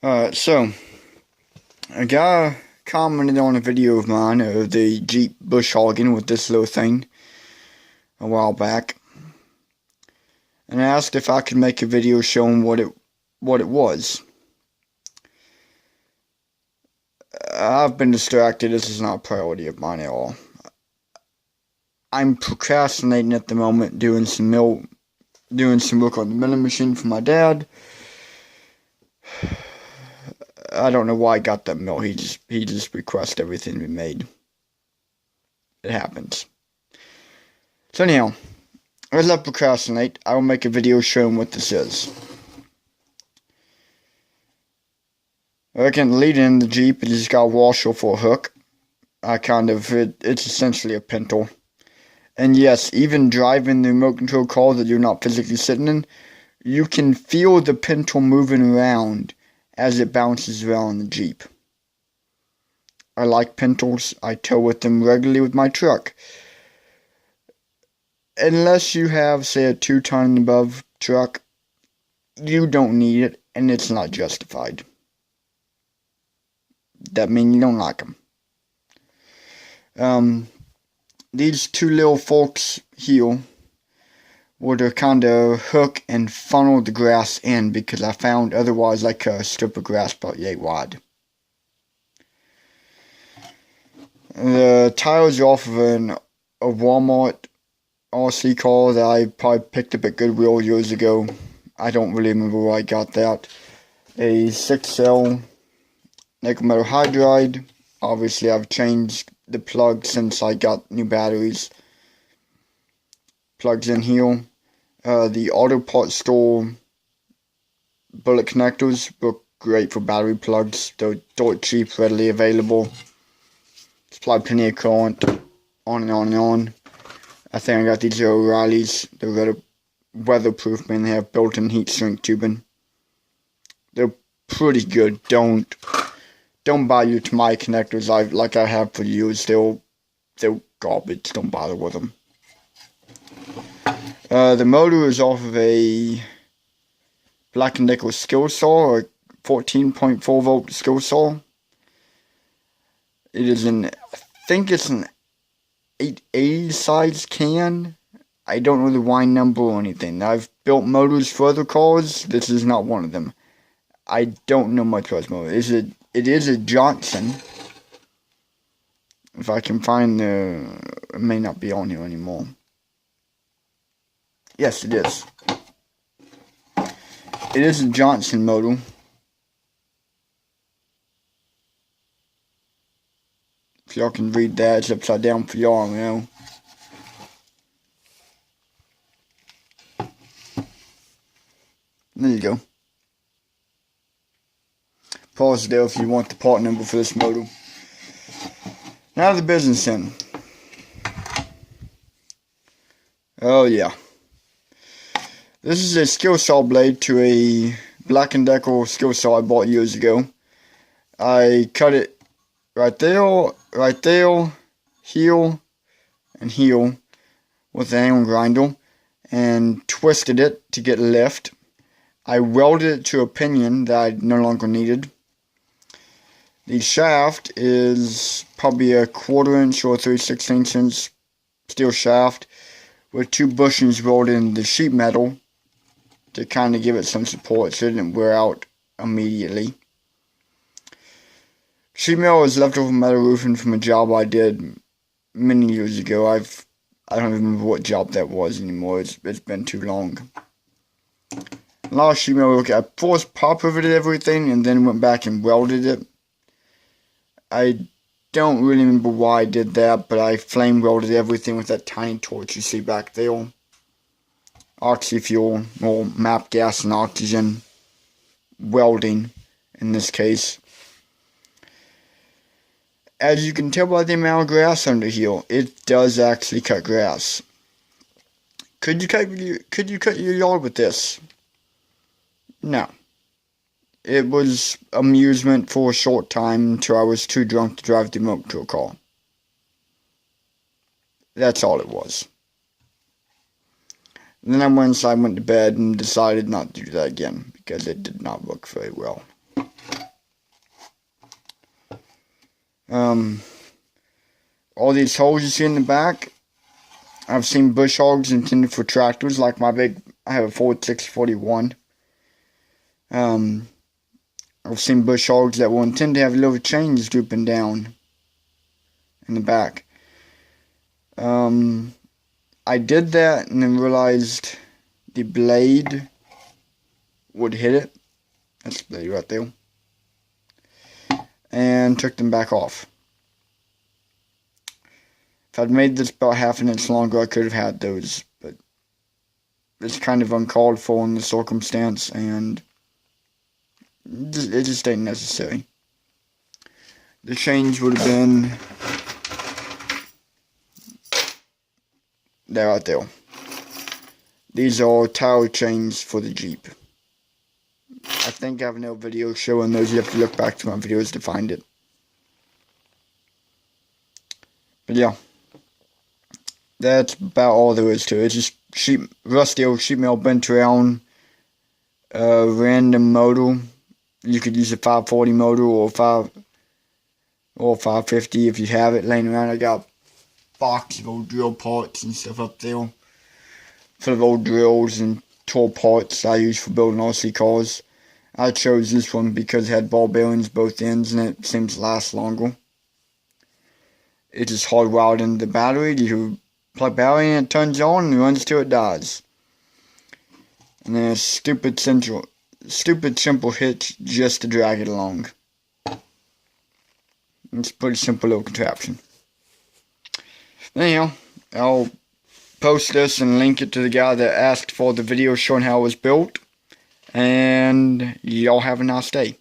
So a guy commented on a video of mine of the Jeep bush hogging with this little thing a while back, and asked if I could make a video showing what it was. I've been distracted. This is not a priority of mine at all. I'm procrastinating at the moment, doing some work on the milling machine for my dad. I don't know why I got that mill. He just requests everything to be made. It happens. So anyhow, as I procrastinate, I will make a video showing what this is. I can lead in the Jeep. It just got a washer for a hook. It's essentially a pintle. And yes, even driving the remote control car that you're not physically sitting in, you can feel the pintle moving around as it bounces around the Jeep. I like pintles. I tow with them regularly with my truck. Unless you have, say, a 2-ton and above truck, you don't need it, and it's not justified. That means you don't like them. These two little forks here would kind of hook and funnel the grass in, because I found otherwise like a strip of grass about yay wide. The tires are off of a Walmart RC car that I probably picked up at Goodwill years ago. I don't really remember where I got that. A 6L nickel metal hydride. Obviously I've changed the plug since I got new batteries. Plugs in here. The auto parts store bullet connectors look great for battery plugs. They're cheap, readily available. Supply plenty of current. On and on and on. I think I got these O'Reilly's. They're weatherproof, and they have built-in heat shrink tubing. They're pretty good. Don't buy your Tamiya connectors like I have for years. They're garbage. Don't bother with them. The motor is off of a Black & Decker skill saw, a 14.4 volt skill saw. It is I think it's an 880 size can. I don't know the wine number or anything. I've built motors for other cars. This is not one of them. I don't know much about this motor. It is a Johnson. If I can find it may not be on here anymore. Yes, it is. It is a Johnson motor. If y'all can read that, it's upside down for y'all, you know. There you go. Pause there if you want the part number for this motor. Now the business end. Oh yeah. This is a skill saw blade to a Black & Decker skill saw I bought years ago. I cut it right there, here, and here with an angle grinder, and twisted it to get lift. I welded it to a pinion that I no longer needed. The shaft is probably a 1/4 inch or 3/16 inch steel shaft with 2 bushings rolled in the sheet metal to kind of give it some support so it didn't wear out immediately. Sheet metal is leftover metal roofing from a job I did many years ago. I don't remember what job that was anymore. It's been too long. A lot of sheet metal, I first pop riveted everything and then went back and welded it. I don't really remember why I did that, but I flame welded everything with that tiny torch you see back there. Oxy fuel, or MAP gas and oxygen welding in this case. As you can tell by the amount of grass under here, it does actually cut grass. Could you cut your yard with this? No. It was amusement for a short time until I was too drunk to drive the remote control car. That's all it was. And then I went inside, went to bed, and decided not to do that again, because it did not work very well. All these holes you see in the back, I've seen bush hogs intended for tractors, like I have a Ford 641. I've seen bush hogs that will intend to have little chains drooping down in the back. I did that and then realized the blade would hit it. That's the blade right there. And took them back off. If I'd made this about half an inch longer, I could have had those, but it's kind of uncalled for in the circumstance, and it just ain't necessary. The change would have been there right there. These are tire chains for the Jeep. I think I have no video showing those. You have to look back to my videos to find it. But yeah, that's about all there is to it. It's just rusty old sheet metal bent around a random motor. You could use a 540 motor or 550 if you have it laying around. I got a box of old drill parts and stuff up there, full of old drills and tool parts I use for building RC cars. I chose this one because it had ball bearings both ends and it seems to last longer. It just hardwired into the battery. You plug battery in, it turns on and runs till it dies. And then a stupid simple hitch just to drag it along. It's a pretty simple little contraption. Anyhow, I'll post this and link it to the guy that asked for the video showing how it was built. And y'all have a nice day.